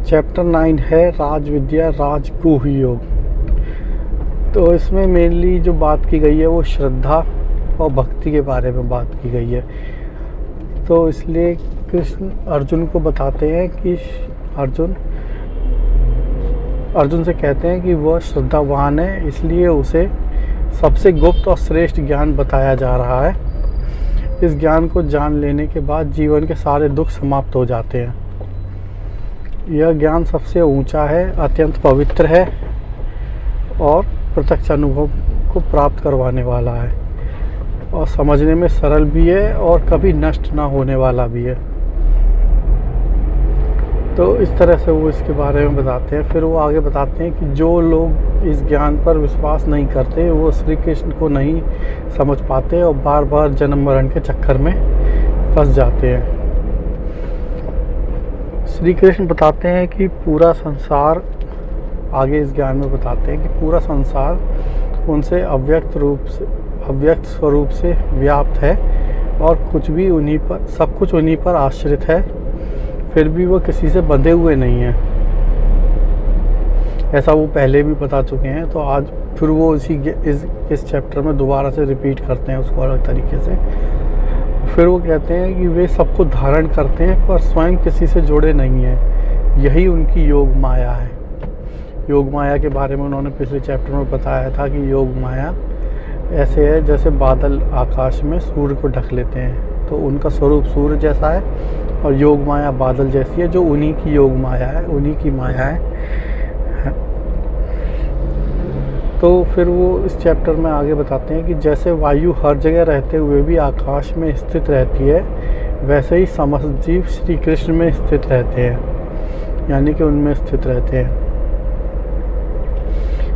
Chapter 9 है राज विद्या राजगुह योग। तो इसमें मेनली जो बात की गई है वो श्रद्धा और भक्ति के बारे में बात की गई है। तो इसलिए कृष्ण अर्जुन को बताते हैं कि अर्जुन से कहते हैं कि वह श्रद्धावान है, इसलिए उसे सबसे गुप्त और श्रेष्ठ ज्ञान बताया जा रहा है। इस ज्ञान को जान लेने के बाद जीवन के सारे दुख समाप्त हो जाते हैं। यह ज्ञान सबसे ऊंचा है, अत्यंत पवित्र है और प्रत्यक्ष अनुभव को प्राप्त करवाने वाला है और समझने में सरल भी है और कभी नष्ट ना होने वाला भी है। तो इस तरह से वो इसके बारे में बताते हैं। फिर वो आगे बताते हैं कि जो लोग इस ज्ञान पर विश्वास नहीं करते वो श्री कृष्ण को नहीं समझ पाते और बार बार जन्म मरण के चक्कर में फंस जाते हैं। श्री कृष्ण बताते हैं कि पूरा संसार, आगे इस ज्ञान में बताते हैं कि पूरा संसार उनसे अव्यक्त स्वरूप से व्याप्त है और सब कुछ उन्हीं पर आश्रित है, फिर भी वो किसी से बंधे हुए नहीं हैं। ऐसा वो पहले भी बता चुके हैं। तो आज फिर वो इस चैप्टर में दोबारा से रिपीट करते हैं उसको अलग तरीके से। फिर वो कहते हैं कि वे सबको धारण करते हैं पर स्वयं किसी से जुड़े नहीं हैं। यही उनकी योग माया है। योग माया के बारे में उन्होंने पिछले चैप्टर में बताया था कि योग माया ऐसे है जैसे बादल आकाश में सूर्य को ढक लेते हैं, तो उनका स्वरूप सूर्य जैसा है और योग माया बादल जैसी है, जो उन्हीं की योग माया है, उन्हीं की माया है। तो फिर वो इस चैप्टर में आगे बताते हैं कि जैसे वायु हर जगह रहते हुए भी आकाश में स्थित रहती है, वैसे ही समस्त जीव श्री कृष्ण में स्थित रहते हैं, यानी कि उनमें स्थित रहते हैं।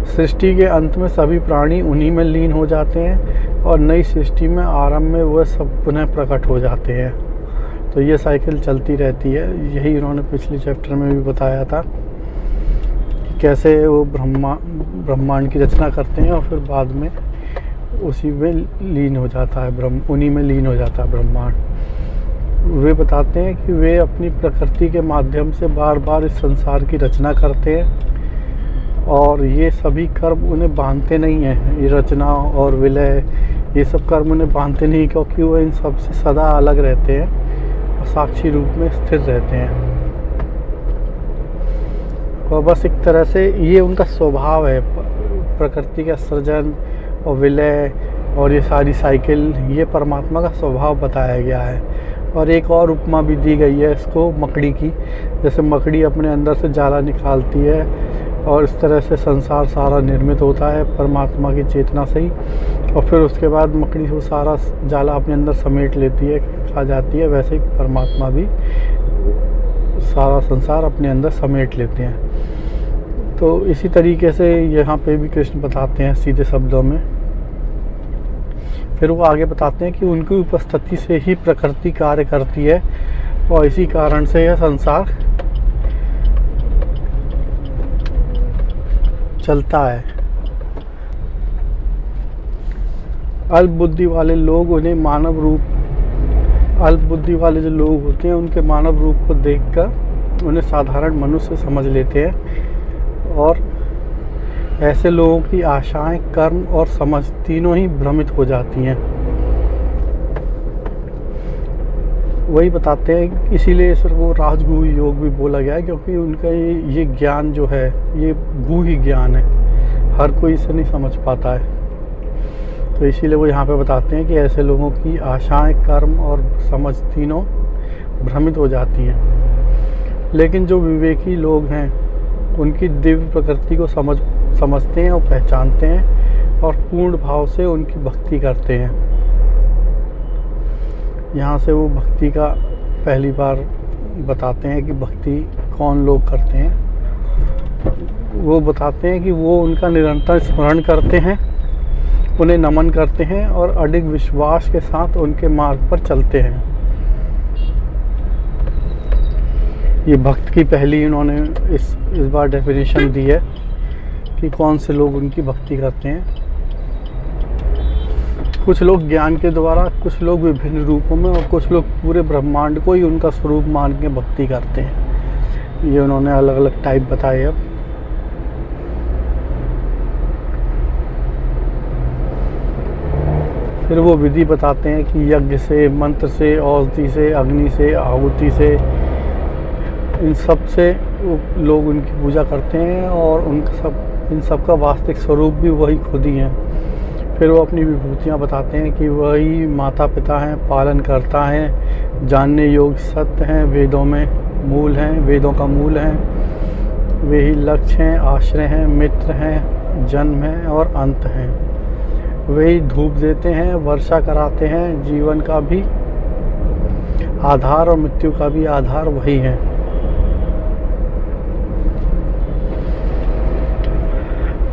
सृष्टि के अंत में सभी प्राणी उन्हीं में लीन हो जाते हैं और नई सृष्टि में आरंभ में वह सब पुनः प्रकट हो जाते हैं। तो ये साइकिल चलती रहती है। यही उन्होंने पिछले चैप्टर में भी बताया था कि कैसे वो ब्रह्मांड की रचना करते हैं और फिर बाद में उसी में लीन हो जाता है, उन्हीं में लीन हो जाता है ब्रह्मांड। वे बताते हैं कि वे अपनी प्रकृति के माध्यम से बार बार इस संसार की रचना करते हैं और ये सभी कर्म उन्हें बांधते नहीं हैं। ये रचना और विलय, ये सब कर्म उन्हें बांधते नहीं, क्योंकि वो इन सब से सदा अलग रहते हैं और साक्षी रूप में स्थिर रहते हैं। और बस एक तरह से ये उनका स्वभाव है। प्रकृति का सृजन और विलय और ये सारी साइकिल, ये परमात्मा का स्वभाव बताया गया है। और एक और उपमा भी दी गई है इसको मकड़ी की। जैसे मकड़ी अपने अंदर से जाला निकालती है और इस तरह से संसार सारा निर्मित होता है परमात्मा की चेतना से ही, और फिर उसके बाद मकड़ी वो सारा जाला अपने अंदर समेट लेती है, खा जाती है। वैसे ही परमात्मा भी सारा संसार अपने अंदर समेट लेते हैं। तो इसी तरीके से यहाँ पे भी कृष्ण बताते हैं सीधे शब्दों में। फिर वो आगे बताते हैं कि उनकी उपस्थिति से ही प्रकृति कार्य करती है और इसी कारण से यह संसार चलता है। अल्प बुद्धि वाले जो लोग होते हैं उनके मानव रूप को देखकर उन्हें साधारण मनुष्य समझ लेते हैं और ऐसे लोगों की आशाएं, कर्म और समझ तीनों ही भ्रमित हो जाती हैं। वही बताते हैं, इसीलिए सिर्फ वो राजगुह योग भी बोला गया है, क्योंकि उनका ये ज्ञान जो है ये गुही ज्ञान है, हर कोई इसे नहीं समझ पाता है। तो इसीलिए वो यहाँ पे बताते हैं कि ऐसे लोगों की आशाएं, कर्म और समझ तीनों भ्रमित हो जाती हैं। लेकिन जो विवेकी लोग हैं उनकी दिव्य प्रकृति को समझते हैं और पहचानते हैं और पूर्ण भाव से उनकी भक्ति करते हैं। यहाँ से वो भक्ति का पहली बार बताते हैं कि भक्ति कौन लोग करते हैं। वो बताते हैं कि वो उनका निरंतर स्मरण करते हैं, उन्हें नमन करते हैं और अडिग विश्वास के साथ उनके मार्ग पर चलते हैं। ये भक्त की पहली इन्होंने इस बार डेफिनेशन दी है कि कौन से लोग उनकी भक्ति करते हैं। कुछ लोग ज्ञान के द्वारा, कुछ लोग विभिन्न रूपों में और कुछ लोग पूरे ब्रह्मांड को ही उनका स्वरूप मान के भक्ति करते हैं। ये उन्होंने अलग अलग टाइप बताए। अब फिर वो विधि बताते हैं कि यज्ञ से, मंत्र से, औषधि से, अग्नि से, आहुति से, इन सब से लोग उनकी पूजा करते हैं और इन सब का वास्तविक स्वरूप भी वही खुद ही हैं। फिर वो अपनी विभूतियाँ बताते हैं कि वही माता पिता हैं, पालन करता हैं, जानने योग्य सत्य हैं, वेदों में मूल हैं, वेदों का मूल हैं, वे ही लक्ष्य हैं, आश्रय हैं, मित्र हैं, जन्म हैं और अंत हैं। वही धूप देते हैं, वर्षा कराते हैं, जीवन का भी आधार और मृत्यु का भी आधार वही है।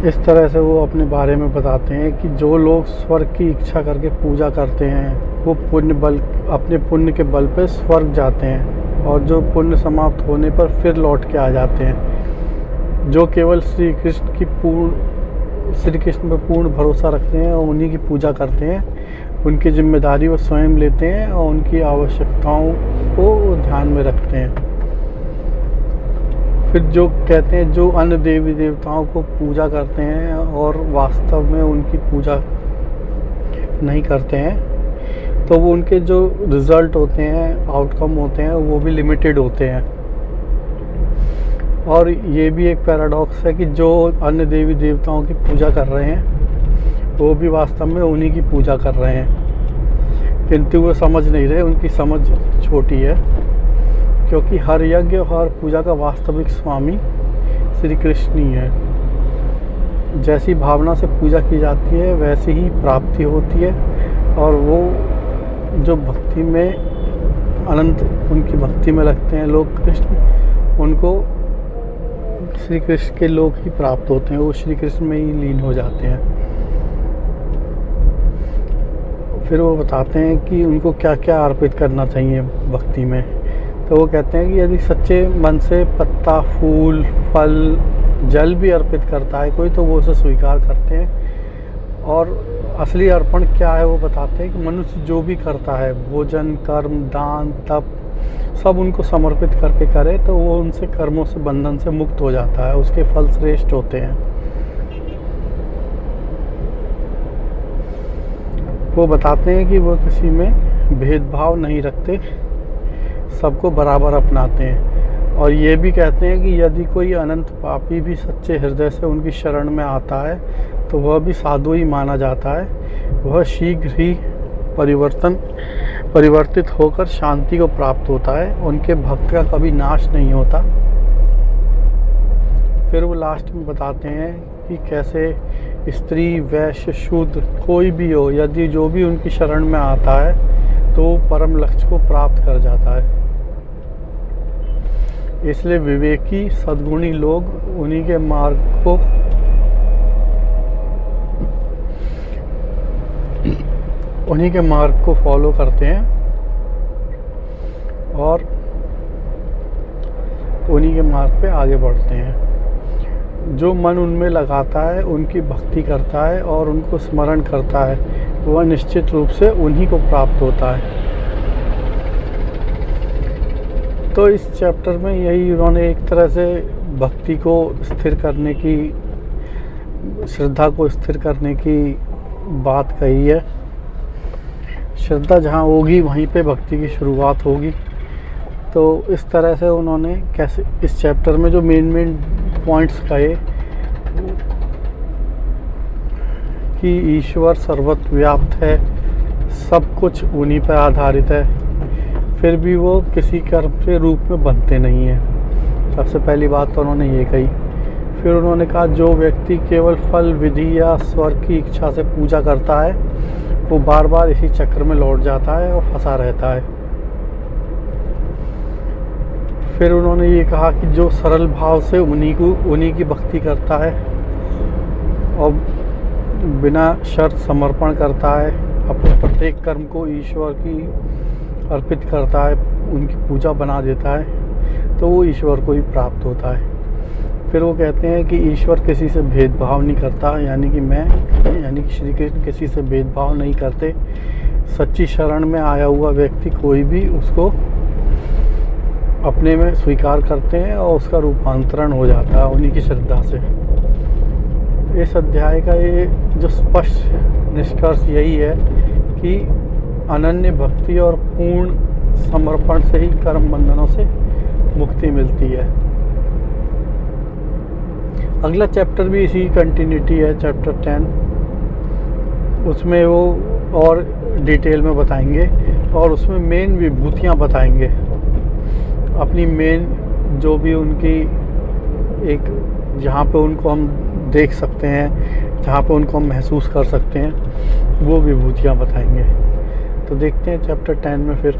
इस तरह से वो अपने बारे में बताते हैं कि जो लोग स्वर्ग की इच्छा करके पूजा करते हैं वो अपने पुण्य के बल पर स्वर्ग जाते हैं, और जो पुण्य समाप्त होने पर फिर लौट के आ जाते हैं। जो केवल श्री कृष्ण पर पूर्ण भरोसा रखते हैं और उन्हीं की पूजा करते हैं, उनकी जिम्मेदारी वो स्वयं लेते हैं और उनकी आवश्यकताओं को ध्यान में रखते हैं। फिर जो कहते हैं जो अन्य देवी देवताओं को पूजा करते हैं और वास्तव में उनकी पूजा नहीं करते हैं, तो वो उनके जो रिज़ल्ट होते हैं, आउटकम होते हैं, वो भी लिमिटेड होते हैं। और ये भी एक पैराडॉक्स है कि जो अन्य देवी देवताओं की पूजा कर रहे हैं वो भी वास्तव में उन्हीं की पूजा कर रहे हैं, किंतु वो समझ नहीं रहे, उनकी समझ छोटी है, क्योंकि हर यज्ञ और पूजा का वास्तविक स्वामी श्री कृष्ण ही है। जैसी भावना से पूजा की जाती है वैसी ही प्राप्ति होती है, और वो जो भक्ति में अनंत उनकी भक्ति में लगते हैं लोग कृष्ण, उनको श्री कृष्ण के लोग ही प्राप्त होते हैं, वो श्री कृष्ण में ही लीन हो जाते हैं। फिर वो बताते हैं कि उनको क्या क्या अर्पित करना चाहिए भक्ति में। तो वो कहते हैं कि यदि सच्चे मन से पत्ता, फूल, फल, जल भी अर्पित करता है कोई, तो वो उसे स्वीकार करते हैं। और असली अर्पण क्या है वो बताते हैं कि मनुष्य जो भी करता है, भोजन, कर्म, दान, तप, सब उनको समर्पित करके करे, तो वो उनसे कर्मों से, बंधन से मुक्त हो जाता है, उसके फल श्रेष्ठ होते हैं। वो बताते हैं कि वो किसी में भेदभाव नहीं रखते, सबको बराबर अपनाते हैं। और ये भी कहते हैं कि यदि कोई अनंत पापी भी सच्चे हृदय से उनकी शरण में आता है तो वह भी साधु ही माना जाता है, वह शीघ्र ही परिवर्तित होकर शांति को प्राप्त होता है, उनके भक्त का कभी नाश नहीं होता। फिर वो लास्ट में बताते हैं कि कैसे स्त्री, वैश्य, शूद्र कोई भी हो, यदि जो भी उनकी शरण में आता है तो परम लक्ष्य को प्राप्त कर जाता है। इसलिए विवेकी सद्गुणी लोग उन्हीं के मार्ग को फॉलो करते हैं और उन्हीं के मार्ग पे आगे बढ़ते हैं। जो मन उनमें लगाता है, उनकी भक्ति करता है और उनको स्मरण करता है, वह निश्चित रूप से उन्हीं को प्राप्त होता है। तो इस चैप्टर में यही उन्होंने एक तरह से भक्ति को स्थिर करने की, श्रद्धा को स्थिर करने की बात कही है। श्रद्धा जहाँ होगी वहीं पे भक्ति की शुरुआत होगी। तो इस तरह से उन्होंने कैसे इस चैप्टर में जो मेन पॉइंट्स कहे कि ईश्वर सर्वत्र व्याप्त है, सब कुछ उन्हीं पर आधारित है, फिर भी वो किसी कर्म के रूप में बनते नहीं हैं। सबसे पहली बात तो उन्होंने ये कही। फिर उन्होंने कहा जो व्यक्ति केवल फल, विधि या स्वर्ग की इच्छा से पूजा करता है वो बार बार इसी चक्र में लौट जाता है और फंसा रहता है। फिर उन्होंने ये कहा कि जो सरल भाव से उन्हीं की भक्ति करता है और बिना शर्त समर्पण करता है, अपने प्रत्येक कर्म को ईश्वर की अर्पित करता है, उनकी पूजा बना देता है, तो वो ईश्वर को ही प्राप्त होता है। फिर वो कहते हैं कि ईश्वर किसी से भेदभाव नहीं करता, यानी कि श्री कृष्ण किसी से भेदभाव नहीं करते। सच्ची शरण में आया हुआ व्यक्ति कोई भी उसको अपने में स्वीकार करते हैं और उसका रूपांतरण हो जाता है उन्हीं की श्रद्धा से। इस अध्याय का ये जो स्पष्ट निष्कर्ष यही है कि अनन्य भक्ति और पूर्ण समर्पण से ही कर्म बंधनों से मुक्ति मिलती है। अगला चैप्टर भी इसी कंटिन्यूटी है, चैप्टर 10। उसमें वो और डिटेल में बताएंगे और उसमें मेन विभूतियाँ बताएंगे, अपनी मेन जो भी उनकी एक जहाँ पे उनको हम देख सकते हैं, जहाँ पे उनको हम महसूस कर सकते हैं, वो विभूतियाँ बताएंगे। तो देखते हैं चैप्टर 10 में फिर।